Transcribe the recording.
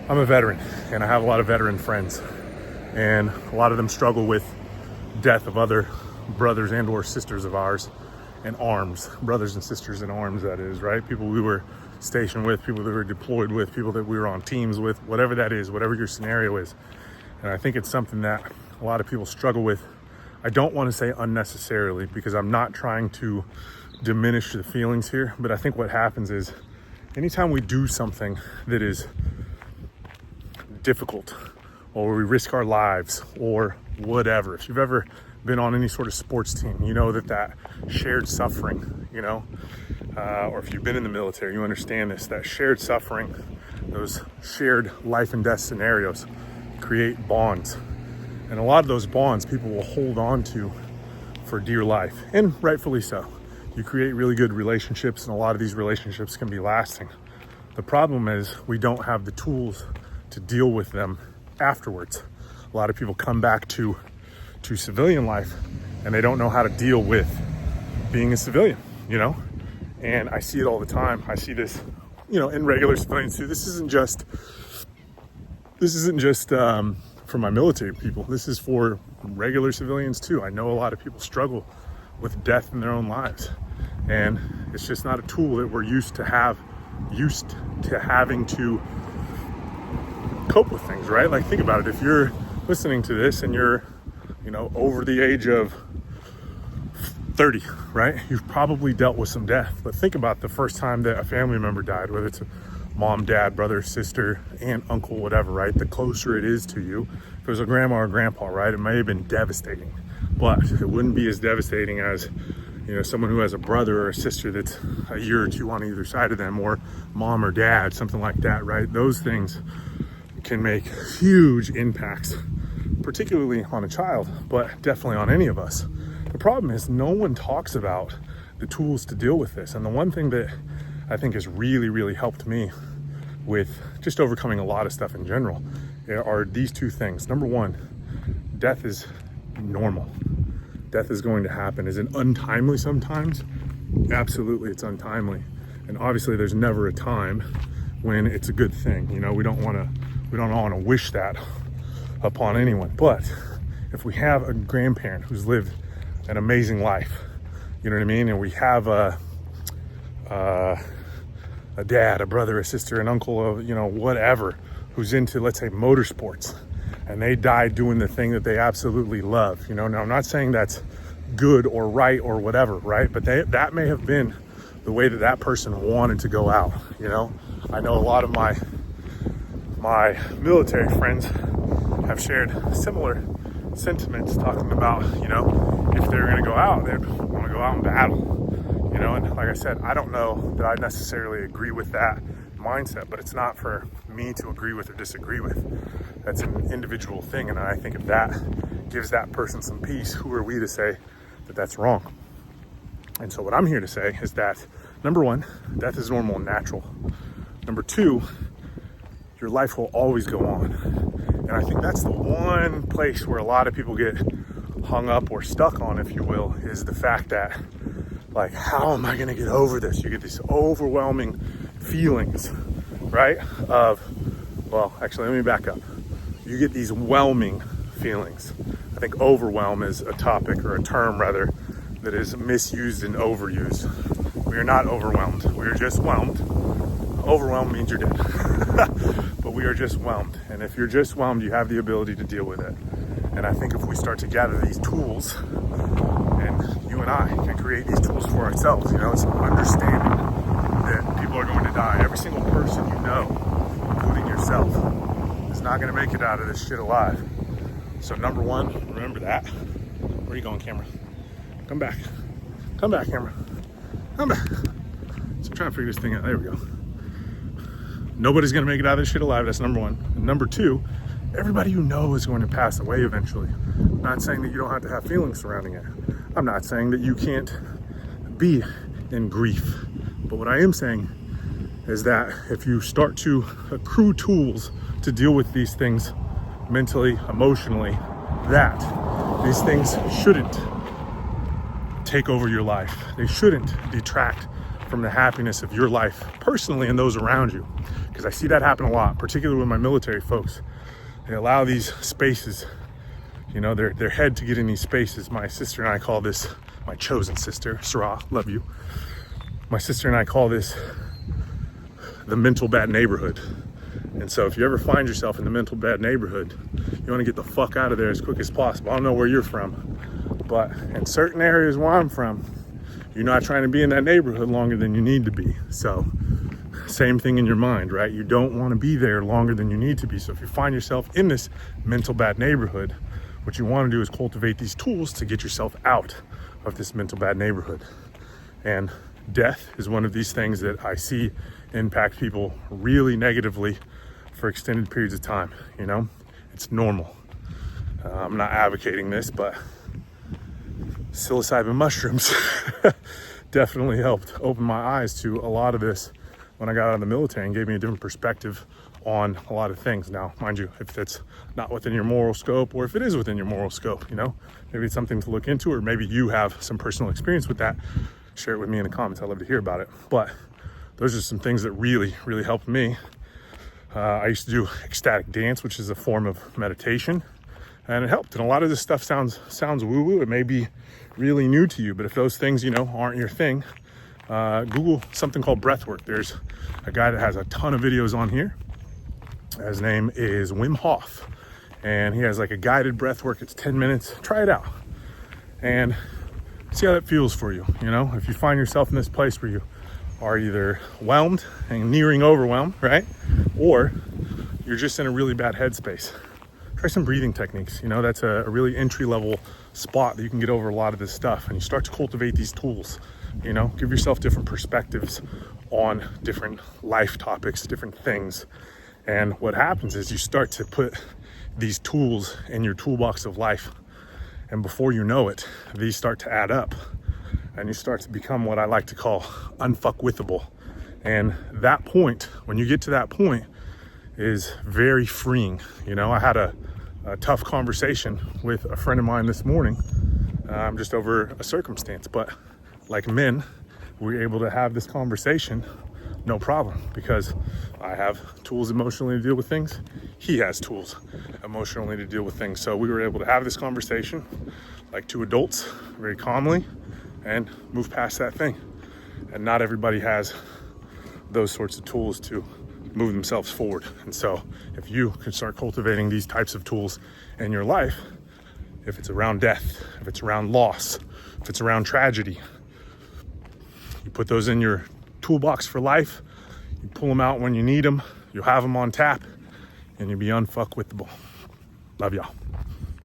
I'm a veteran, and I have a lot of veteran friends, and a lot of them struggle with death of other brothers and or sisters of ours in arms, brothers and sisters in arms, that is, right? People we were stationed with, people that were deployed with, people that we were on teams with, whatever that is, whatever your scenario is. And I think it's something that a lot of people struggle with. I don't want to say unnecessarily, because I'm not trying to diminish the feelings here, but I think what happens is anytime we do something that is difficult, or we risk our lives or whatever, if you've ever been on any sort of sports team, you know that shared suffering, or if you've been in the military, you understand this, that shared suffering, those shared life and death scenarios create bonds. And a lot of those bonds people will hold on to for dear life, and rightfully so. You create really good relationships, and a lot of these relationships can be lasting. The problem is we don't have the tools to deal with them afterwards. A lot of people come back to civilian life, and they don't know how to deal with being a civilian, And I see it all the time. I see this, in regular civilians too. This isn't just for my military people. This is for regular civilians too. I know a lot of people struggle with death in their own lives, and it's just not a tool that we're used to having to cope with things, right? Like, think about it. If you're listening to this and you're, over the age of 30, right? You've probably dealt with some death. But think about the first time that a family member died, whether it's a mom, dad, brother, sister, aunt, uncle, whatever, right? The closer it is to you, if it was a grandma or grandpa, right? It may have been devastating, but it wouldn't be as devastating as, someone who has a brother or a sister that's a year or two on either side of them, or mom or dad, something like that, right? Those things can make huge impacts, particularly on a child, but definitely on any of us. The problem is no one talks about the tools to deal with this. And the one thing that I think has really, really helped me with just overcoming a lot of stuff in general are these two things. Number one, death is normal. Death is going to happen. Is it untimely sometimes? Absolutely, it's untimely. And obviously there's never a time when it's a good thing. We don't want to wish that upon anyone. But if we have a grandparent who's lived an amazing life, you know what I mean? And we have a dad, a brother, a sister, an uncle, whatever, who's into, let's say, motorsports, and they died doing the thing that they absolutely love. Now I'm not saying that's good or right or whatever, right? But that may have been the way that person wanted to go out. I know a lot of my military friends have shared similar sentiments, talking about, if they're going to go out, they want to go out and battle. And like I said, I don't know that I necessarily agree with that mindset, but it's not for me to agree with or disagree with. That's an individual thing, and I think if that gives that person some peace, who are we to say that that's wrong? And so what I'm here to say is that, number one, death is normal and natural. Number two, your life will always go on. And I think that's the one place where a lot of people get hung up or stuck on, if you will, is the fact that, like, how am I going to get over this? You get these overwhelming feelings, right? Let me back up. You get these whelming feelings. I think overwhelm is a topic, or a term rather, that is misused and overused. We are not overwhelmed. We are just whelmed. Overwhelmed means you're dead. But we are just whelmed. And if you're just whelmed, you have the ability to deal with it. And I think if we start to gather these tools, and you and I can create these tools for ourselves, it's understanding that people are going to die. Every single person including yourself, is not going to make it out of this shit alive. So number one, remember that. Where are you going, camera? Come back. Come back, camera. Come back. So I'm trying to figure this thing out. There we go. Nobody's going to make it out of this shit alive. That's number one. And number two, everybody you know is going to pass away eventually. I'm not saying that you don't have to have feelings surrounding it. I'm not saying that you can't be in grief. But what I am saying is that if you start to accrue tools to deal with these things mentally, emotionally, that these things shouldn't take over your life. They shouldn't detract from the happiness of your life personally and those around you. Because I see that happen a lot, particularly with my military folks. They allow these spaces, you know, their head to get in these spaces. My sister and I call this, my chosen sister, Sarah, love you. My sister and I call this the mental bad neighborhood. And so if you ever find yourself in the mental bad neighborhood, you want to get the fuck out of there as quick as possible. I don't know where you're from, but in certain areas where I'm from, you're not trying to be in that neighborhood longer than you need to be. So same thing in your mind, right? You don't want to be there longer than you need to be. So if you find yourself in this mental bad neighborhood, what you want to do is cultivate these tools to get yourself out of this mental bad neighborhood. And death is one of these things that I see impact people really negatively for extended periods of time. You know, it's normal. I'm not advocating this, but psilocybin mushrooms definitely helped open my eyes to a lot of this when I got out of the military and gave me a different perspective on a lot of things. Now, mind you, if it's not within your moral scope, or if it is within your moral scope, you know, maybe it's something to look into, or maybe you have some personal experience with that, share it with me in the comments. I'd love to hear about it. But those are some things that really, really helped me. I used to do ecstatic dance, which is a form of meditation, and it helped. And a lot of this stuff sounds woo-woo. It may be really new to you, but if those things, you know, aren't your thing, Google something called breathwork. There's a guy that has a ton of videos on here. His name is Wim Hof, and he has like a guided breathwork. It's 10 minutes. Try it out and see how that feels for you. You know, if you find yourself in this place where you are either whelmed and nearing overwhelm, right? Or you're just in a really bad headspace, try some breathing techniques. You know, that's a really entry-level spot that you can get over a lot of this stuff. And you start to cultivate these tools, you know, give yourself different perspectives on different life topics, different things. And what happens is you start to put these tools in your toolbox of life. And before you know it, these start to add up. And you start to become what I like to call unfuckwithable. And that point, when you get to that point, is very freeing. You know, I had a tough conversation with a friend of mine this morning, just over a circumstance. But like men, we're able to have this conversation, no problem, because I have tools emotionally to deal with things. He has tools emotionally to deal with things. So we were able to have this conversation like two adults, very calmly, and move past that thing. And not everybody has those sorts of tools to move themselves forward. And so if you can start cultivating these types of tools in your life, if it's around death, if it's around loss, if it's around tragedy, you put those in your toolbox for life, you pull them out when you need them, you'll have them on tap, and you'll be unfuckwithable. Love y'all.